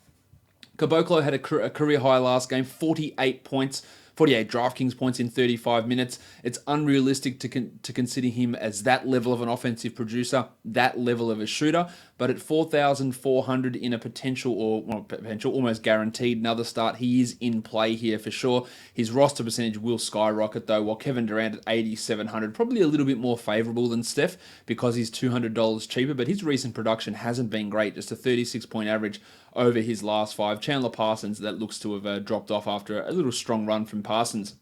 Caboclo had a career high last game, 48 points. 48 DraftKings points in 35 minutes. It's unrealistic to consider him as that level of an offensive producer, that level of a shooter. But at 4,400 in a potential, almost guaranteed another start, he is in play here for sure. His roster percentage will skyrocket though, while Kevin Durant at 8,700, probably a little bit more favorable than Steph because he's $200 cheaper, but his recent production hasn't been great, just a 36-point average over his last 5. Chandler Parsons, that looks to have dropped off after a little strong run from Parsons.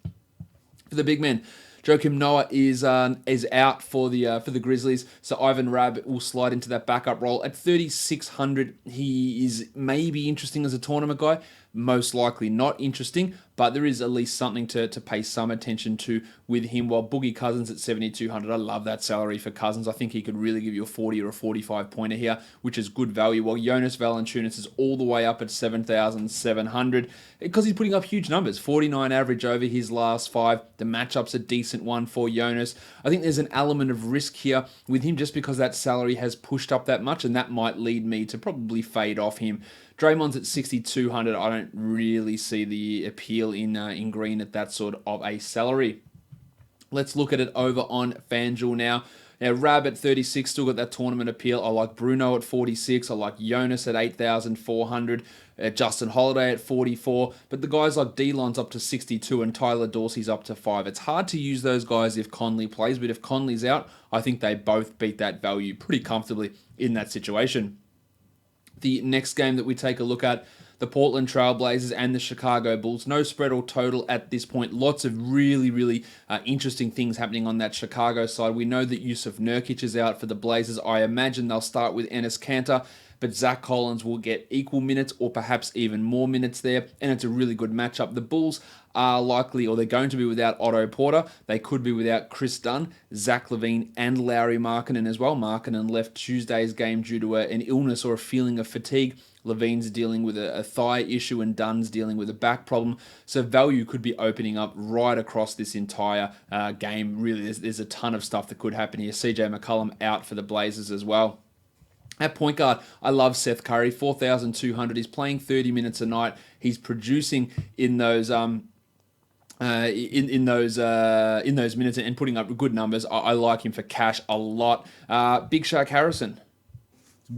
For the big men, Joakim Noah is out for the Grizzlies, so Ivan Rabb will slide into that backup role. At 3,600, he is maybe interesting as a tournament guy, most likely not interesting, but there is at least something to pay some attention to with him. While Boogie Cousins at 7,200, I love that salary for Cousins. I think he could really give you a 40 or a 45 pointer here, which is good value. While Jonas Valanciunas is all the way up at 7,700 because he's putting up huge numbers, 49 average over his last 5. The matchup's a decent one for Jonas. I think there's an element of risk here with him just because that salary has pushed up that much, and that might lead me to probably fade off him. Draymond's at 6,200. I don't really see the appeal in green at that sort of a salary. Let's look at it over on FanDuel now. Now, Rab at 36, still got that tournament appeal. I like Bruno at 46. I like Jonas at 8,400. Justin Holiday at 44. But the guys like Delon's up to 62 and Tyler Dorsey's up to 5. It's hard to use those guys if Conley plays, but if Conley's out, I think they both beat that value pretty comfortably in that situation. The next game that we take a look at, the Portland Trail Blazers and the Chicago Bulls. No spread or total at this point. Lots of really, really interesting things happening on that Chicago side. We know that Yusuf Nurkic is out for the Blazers. I imagine they'll start with Enes Kanter, but Zach Collins will get equal minutes or perhaps even more minutes there, and it's a really good matchup. The Bulls are likely, or they're going to be without Otto Porter. They could be without Chris Dunn, Zach LaVine, and Lauri Markkanen as well. Markkanen left Tuesday's game due to an illness or a feeling of fatigue. LaVine's dealing with a thigh issue and Dunn's dealing with a back problem. So value could be opening up right across this entire game. Really, there's a ton of stuff that could happen here. CJ McCollum out for the Blazers as well. At point guard, I love Seth Curry, 4,200. He's playing 30 minutes a night. He's producing in those in those minutes and putting up good numbers. I like him for cash a lot. Big Shaq Harrison.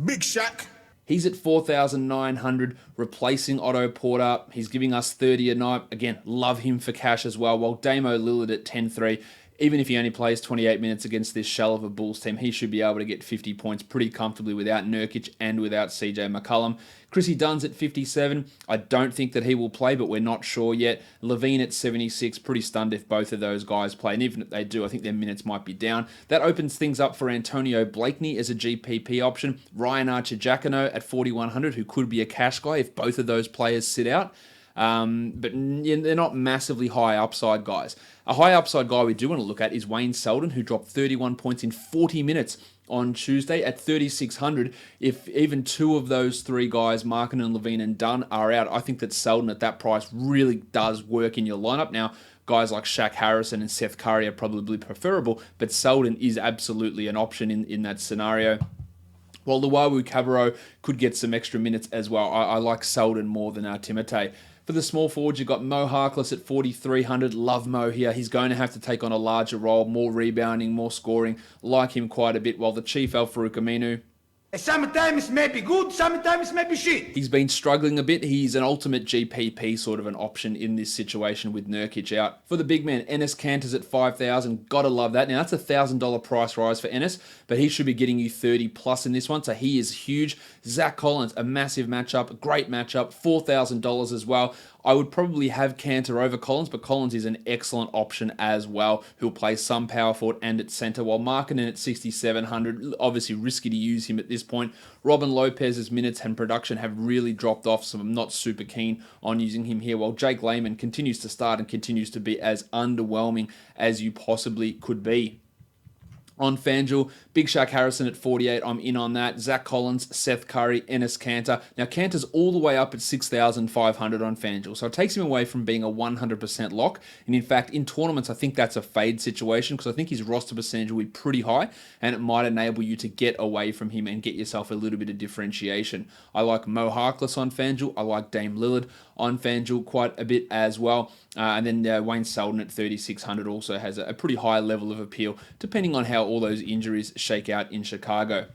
Big Shaq. He's at 4,900, replacing Otto Porter. He's giving us 30 a night. Again, love him for cash as well. While Damo Lillard at 10.3. even if he only plays 28 minutes against this shell of a Bulls team, he should be able to get 50 points pretty comfortably without Nurkic and without CJ McCollum. Chrissy Dunn's at 57. I don't think that he will play, but we're not sure yet. Levine at 76. Pretty stunned if both of those guys play. And even if they do, I think their minutes might be down. That opens things up for Antonio Blakeney as a GPP option. Ryan Archer-Jacquino at 4,100, who could be a cash guy if both of those players sit out. But they're not massively high upside guys. A high upside guy we do want to look at is Wayne Selden, who dropped 31 points in 40 minutes on Tuesday at 3,600. If even two of those three guys, Markkanen, Levine, and Dunn, are out, I think that Selden at that price really does work in your lineup. Now, guys like Shaq Harrison and Seth Curry are probably preferable, but Selden is absolutely an option in that scenario. While Luwawu Cabarro could get some extra minutes as well, I like Selden more than Timotei. For the small forwards, you've got Mo Harkless at 4,300. Love Mo here. He's going to have to take on a larger role, more rebounding, more scoring. Like him quite a bit. While the Chief Al Farouk Aminu, Sometimes it may be good, sometimes it may be shit. he's been struggling a bit. He's an ultimate GPP sort of an option in this situation with Nurkic out. For the big man, Enes Kanter's at 5,000. Gotta love that. Now, that's a $1,000 price rise for Enes, but he should be getting you 30 plus in this one, so he is huge. Zach Collins, a massive matchup, a great matchup, $4,000 as well. I would probably have Kanter over Collins, but Collins is an excellent option as well, who'll play some power forward and at center, while Markkanen at 6,700, obviously risky to use him at this point. Robin Lopez's minutes and production have really dropped off, so I'm not super keen on using him here, while Jake Layman continues to start and continues to be as underwhelming as you possibly could be. On FanDuel, Big Shaq Harrison at 48, I'm in on that. Zach Collins, Seth Curry, Enes Kanter. Now, Kanter's all the way up at 6,500 on FanDuel, so it takes him away from being a 100% lock. And in fact, in tournaments, I think that's a fade situation because I think his roster percentage will be pretty high, and it might enable you to get away from him and get yourself a little bit of differentiation. I like Mo Harkless on FanDuel. I like Dame Lillard on FanDuel quite a bit as well. And then Wayne Selden at 3,600 also has a pretty high level of appeal, depending on how all those injuries shake out in Chicago.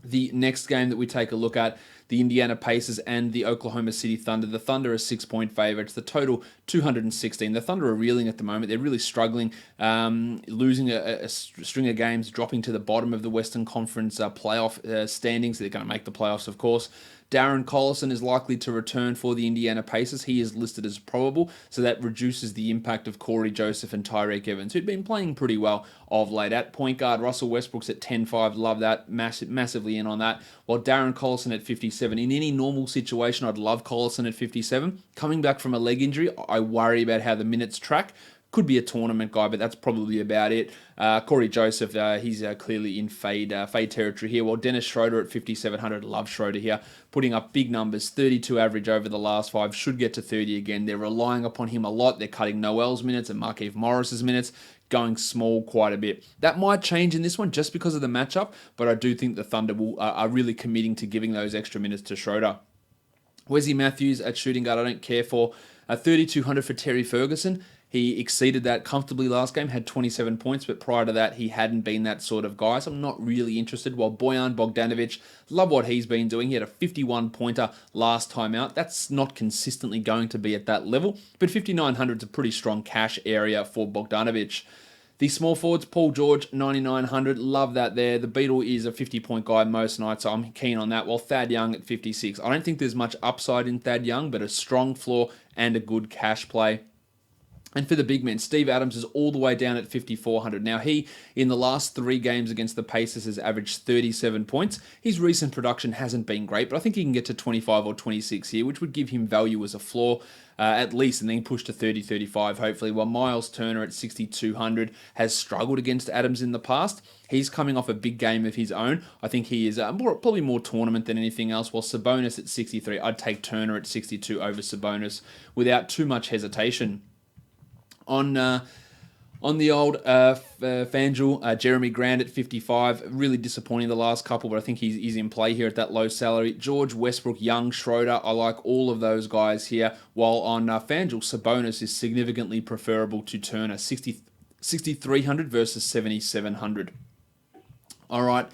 The next game that we take a look at, the Indiana Pacers and the Oklahoma City Thunder. The Thunder are 6-point favorites. The total 216. The Thunder are reeling at the moment. They're really struggling, losing a string of games, dropping to the bottom of the Western Conference playoff standings. They're going to make the playoffs, of course. Darren Collison is likely to return for the Indiana Pacers. He is listed as probable, so that reduces the impact of Corey Joseph and Tyreke Evans, who'd been playing pretty well of late. At point guard, Russell Westbrook's at 10-5. Love that. Massively in on that. While Darren Collison at 57. In any normal situation, I'd love Collison at 57. Coming back from a leg injury, I worry about how the minutes track. Could be a tournament guy, but that's probably about it. Corey Joseph, he's clearly in fade territory here. While Dennis Schroeder at 5,700, love Schroeder here, putting up big numbers, 32 average over the last 5, should get to 30 again. They're relying upon him a lot. They're cutting Noel's minutes and Markieff Morris's minutes, going small quite a bit. That might change in this one just because of the matchup, but I do think the Thunder are really committing to giving those extra minutes to Schroeder. Wesley Matthews at shooting guard, I don't care for. 3,200 for Terry Ferguson. He exceeded that comfortably last game, had 27 points, but prior to that, he hadn't been that sort of guy, so I'm not really interested. While Bojan Bogdanovic, love what he's been doing. He had a 51-pointer last time out. That's not consistently going to be at that level, but 5,900 is a pretty strong cash area for Bogdanovic. The small forwards, Paul George, 9,900. Love that there. The Beatle is a 50-point guy most nights, so I'm keen on that. While Thad Young at 56. I don't think there's much upside in Thad Young, but a strong floor and a good cash play. And for the big men, Steve Adams is all the way down at 5,400. Now, he, in the last 3 games against the Pacers, has averaged 37 points. His recent production hasn't been great, but I think he can get to 25 or 26 here, which would give him value as a floor, at least, and then push to 30, 35, hopefully. While Miles Turner at 6,200 has struggled against Adams in the past. He's coming off a big game of his own. I think he is probably more tournament than anything else. While Sabonis at 63, I'd take Turner at 62 over Sabonis without too much hesitation. On the old FanDuel, Jeremy Grant at 55, really disappointing the last couple, but I think he's in play here at that low salary. George, Westbrook, Young, Schroeder, I like all of those guys here, while on FanDuel, Sabonis is significantly preferable to Turner, 6,300 versus 7,700. All right.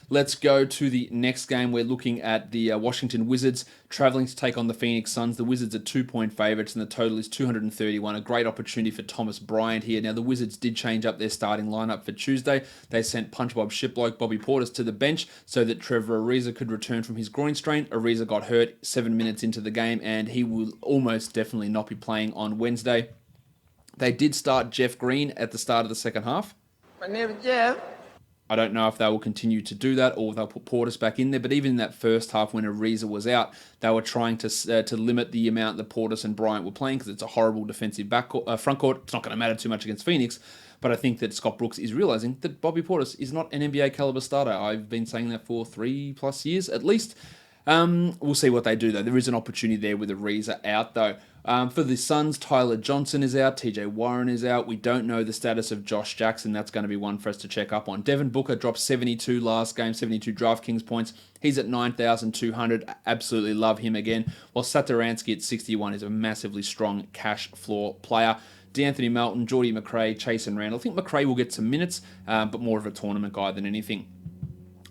Let's go to the next game. We're looking at the Washington Wizards traveling to take on the Phoenix Suns. The Wizards are 2-point favourites and the total is 231. A great opportunity for Thomas Bryant here. Now, the Wizards did change up their starting lineup for Tuesday. They sent Punch Bob Shiplock Bobby Portis to the bench so that Trevor Ariza could return from his groin strain. Ariza got hurt 7 minutes into the game and he will almost definitely not be playing on Wednesday. They did start Jeff Green at the start of the second half. My name is Jeff. I don't know if they will continue to do that or they'll put Portis back in there. But even in that first half when Ariza was out, they were trying to limit the amount that Portis and Bryant were playing because it's a horrible defensive front court. It's not going to matter too much against Phoenix. But I think that Scott Brooks is realizing that Bobby Portis is not an NBA caliber starter. I've been saying that for 3+ years at least. We'll see what they do, though. There is an opportunity there with Ariza out, though. For the Suns, Tyler Johnson is out. TJ Warren is out. We don't know the status of Josh Jackson. That's going to be one for us to check up on. Devin Booker dropped 72 last game, 72 DraftKings points. He's at 9,200. Absolutely love him again. While Satoransky at 61 is a massively strong cash floor player. DeAnthony Melton, Geordie McRae, Chase and Randall. I think McRae will get some minutes, but more of a tournament guy than anything.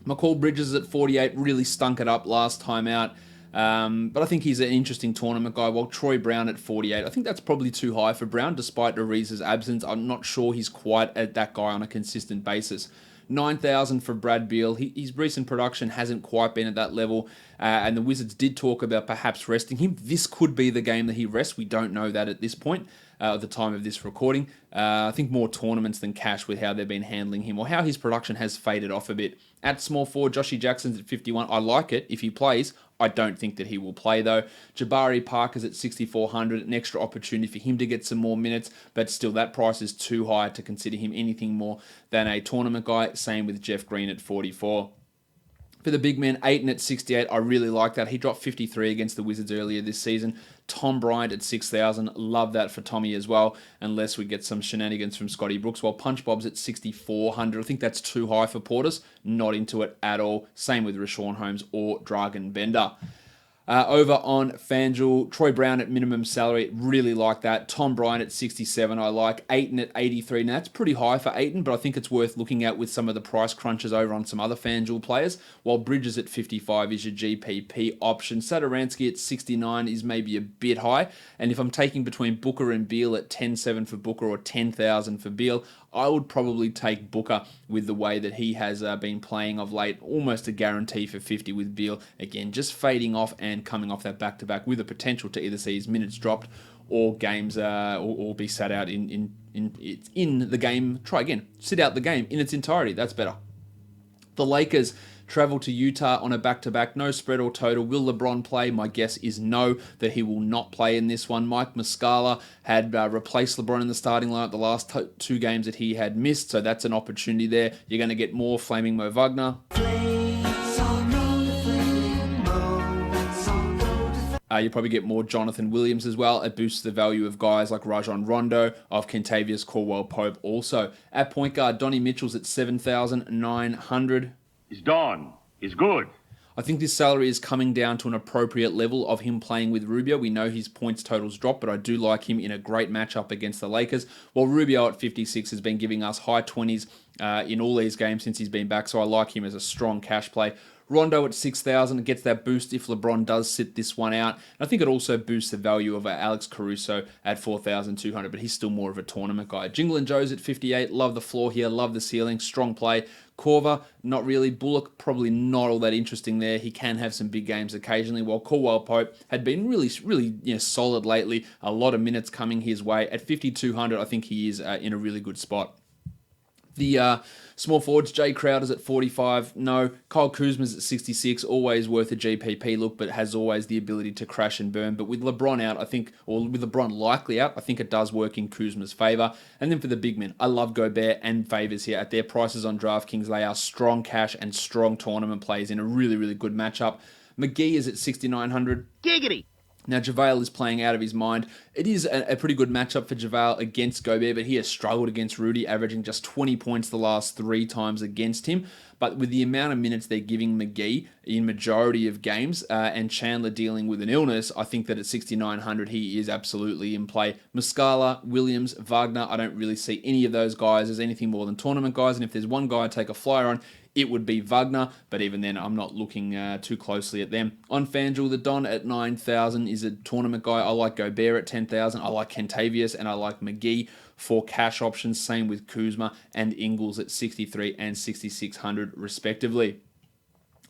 McCall Bridges at 48 really stunk it up last time out. But I think he's an interesting tournament guy, while Troy Brown at 48. I think that's probably too high for Brown, despite Ariza's absence. I'm not sure he's quite at that guy on a consistent basis. 9,000 for Brad Beal. His recent production hasn't quite been at that level, and the Wizards did talk about perhaps resting him. This could be the game that he rests. We don't know that at this point, at the time of this recording. I think more tournaments than cash with how they've been handling him, or how his production has faded off a bit. At small forward, Joshy Jackson's at 51. I like it if he plays. I don't think that he will play, though. Jabari Parker's at 6,400. An extra opportunity for him to get some more minutes, but still that price is too high to consider him anything more than a tournament guy. Same with Jeff Green at 44. For the big man, Ayton at 68, I really like that. He dropped 53 against the Wizards earlier this season. Tom Bryant at 6,000. Love that for Tommy as well, unless we get some shenanigans from Scotty Brooks. While Punch Bob's at 6,400. I think that's too high for Portis. Not into it at all. Same with Rashawn Holmes or Dragan Bender. Over on FanDuel, Troy Brown at minimum salary, really like that. Tom Bryant at 67, I like. Ayton at 83. Now, that's pretty high for Ayton, but I think it's worth looking at with some of the price crunches over on some other FanDuel players, while Bridges at 55 is your GPP option. Satoransky at 69 is maybe a bit high, and if I'm taking between Booker and Beal at 10,700 for Booker or 10,000 for Beal, I would probably take Booker with the way that he has been playing of late. Almost a guarantee for 50 with Beal. Again, just fading off and coming off that back-to-back with the potential to either see his minutes dropped or games or be sat out in the game. Try again. Sit out the game in its entirety. That's better. The Lakers travel to Utah on a back-to-back. No spread or total. Will LeBron play? My guess is no, that he will not play in this one. Mike Muscala had replaced LeBron in the starting lineup the last two games that he had missed, so that's an opportunity there. You're going to get more Flaming Mo Wagner. You probably get more Jonathan Williams as well. It boosts the value of guys like Rajon Rondo, of Kentavious Caldwell-Pope also. At point guard, Donnie Mitchell's at 7,900. He's done. He's good. I think this salary is coming down to an appropriate level of him playing with Rubio. We know his points totals drop, but I do like him in a great matchup against the Lakers. While Rubio at 56 has been giving us high 20s in all these games since he's been back, so I like him as a strong cash play. Rondo at 6,000 gets that boost if LeBron does sit this one out. And I think it also boosts the value of Alex Caruso at 4,200, but he's still more of a tournament guy. Jingle and Joe's at 58. Love the floor here. Love the ceiling. Strong play. Korver, not really. Bullock, probably not all that interesting there. He can have some big games occasionally, while Caldwell-Pope had been really solid lately. A lot of minutes coming his way. At 5,200, I think he is in a really good spot. The small forwards, Jay Crowder's at 45. No. Kyle Kuzma's at 66. Always worth a GPP look, but has always the ability to crash and burn. But with LeBron out, I think, or with LeBron likely out, I think it does work in Kuzma's favor. And then for the big men, I love Gobert and Favors here. At their prices on DraftKings, they are strong cash and strong tournament plays in a really, really good matchup. McGee is at 6,900. Giggity. Now, JaVale is playing out of his mind. It is a pretty good matchup for JaVale against Gobert, but he has struggled against Rudy, averaging just 20 points the last 3 times against him. but with the amount of minutes they're giving McGee in majority of games and Chandler dealing with an illness, I think that at 6,900 he is absolutely in play. Muscala, Williams, Wagner, I don't really see any of those guys as anything more than tournament guys, and if there's one guy I'd take a flyer on, it would be Wagner, but even then, I'm not looking too closely at them. On FanDuel, the Don at 9,000 is a tournament guy. I like Gobert at 10,000. I like Kentavious, and I like McGee for cash options. Same with Kuzma and Ingles at 63 and 6,600 respectively.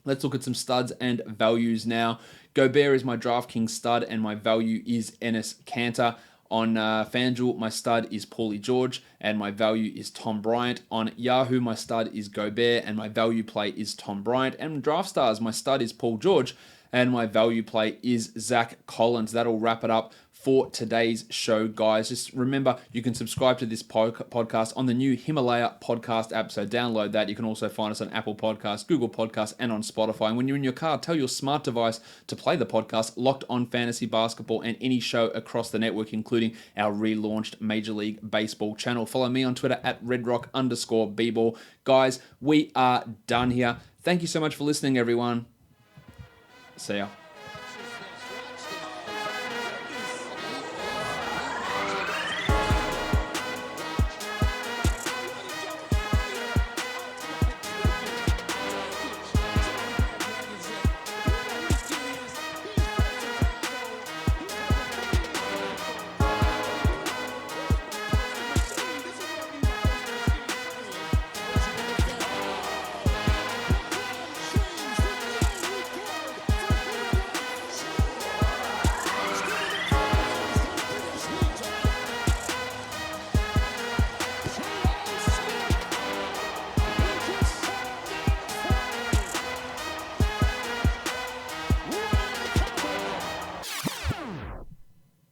Let's look at some studs and values now. Gobert is my DraftKings stud, and my value is Enes Kanter. On FanDuel, my stud is Paulie George, and my value is Tom Bryant. On Yahoo, my stud is Gobert, and my value play is Tom Bryant. And DraftStars, my stud is Paul George, and my value play is Zach Collins. That'll wrap it up for today's show, guys. Just remember, you can subscribe to this podcast on the new Himalaya podcast app, so download that. You can also find us on Apple Podcasts, Google Podcasts, and on Spotify. And when you're in your car, tell your smart device to play the podcast Locked On Fantasy Basketball and any show across the network, including our relaunched Major League Baseball channel. Follow me on Twitter at redrock_bball. Guys, we are done here. Thank you so much for listening, everyone. See ya.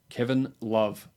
Kevin Love.